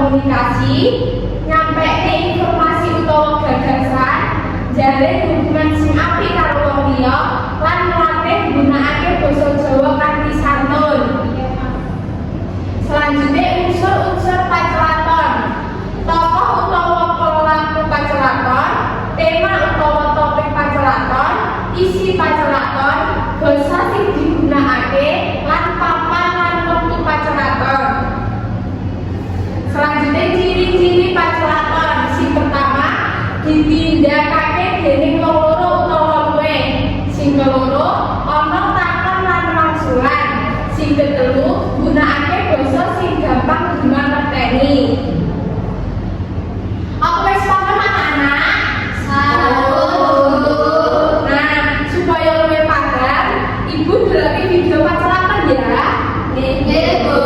komunikasi, nyampe informasi utawa gagasan, jalin hubungan sing apik karo wong liya, lan melatih nggunakake basa Jawa kanthi santun. Selanjutnya unsur-unsur pacelaton. Tokoh utawa pelaku pacelaton, tema utawa topik pacelaton, isi pacelaton, basa sing digunakake, lan papan lan wektu pacelaton. Selanjutnya ciri-ciri pacelaton. Sing pertama, ditindakake dening wong loro utawa luwih. Sing keloro, ana takon lan wangsulan. Sing ketelu, gunakake basa sing gampang dimangerteni. Apa wis paham anak-anak? Nah, supaya luwih paham, Ibu delok video pacelaton ya. Nggih, Bu.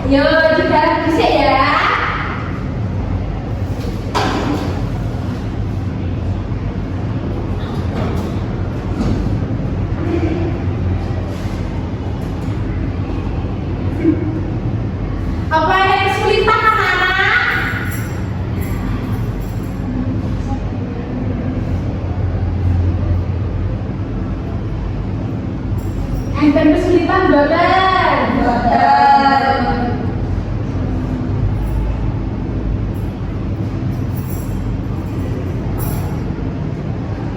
Yo, juga bisa ya. Dinten kesulitan boten? Boten.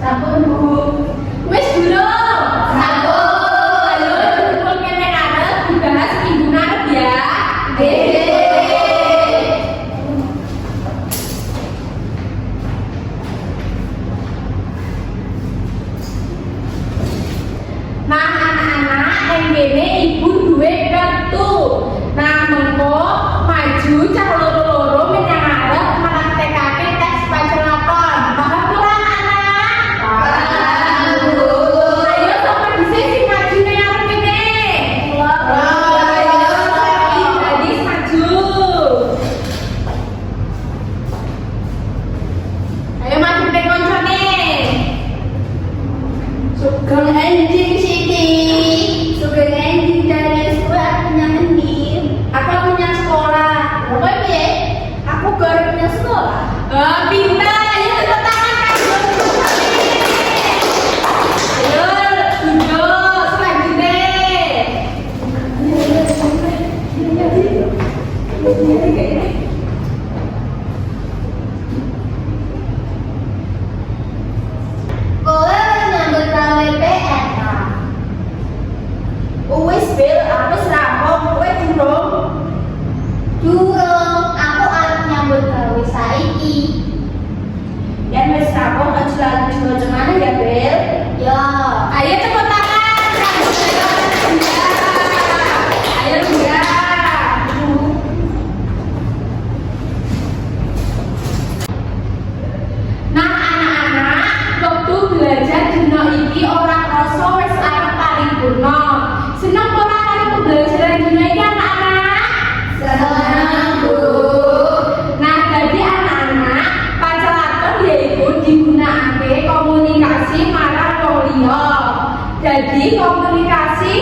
Sampun Bu. Wis Guru. Sampun. Ayo kumpul kene arep dibahas minggu ngarep ya. Nggih. Nah anak-anak yang kene ibu duwe kartu. Nah mengko maju cah loro-loro menyang arep praktekake tes pacelaton. Paham kurang anak? Paham, Bu. Ayo sama dhisik sing maju ning arep kene. Ayo gadis maju. Ayo maju ning koncone. Sugeng enjing Siti. Sugeng enjing dari sekolah punya endi? Aku punya sekolah. Apa piye? Aku baru punya sekolah. Pintar, ayo tepuk tangan kanggo koncone. Ayo duduk selanjutnya. Kowe nyambut gawe PNA. Wis Bil, aku serampok, kowe durung. Durung, aku arep nyambut gawe saiki. Yen wis rampung aja lali diwoco maneh ya, Bil. Ya. Ayo tepuk tangan kanggo Bunda. Ayo Bunda. Nah anak-anak, waktu belajar dina iki ora krasa wis arep paripurna. Seneng ora karo pembelajaran dina iki anak-anak? Seneng, Bu. Nah, jadi anak-anak, pacelaton yaiku digunakake komunikasi marang wong liya. Jadi komunikasi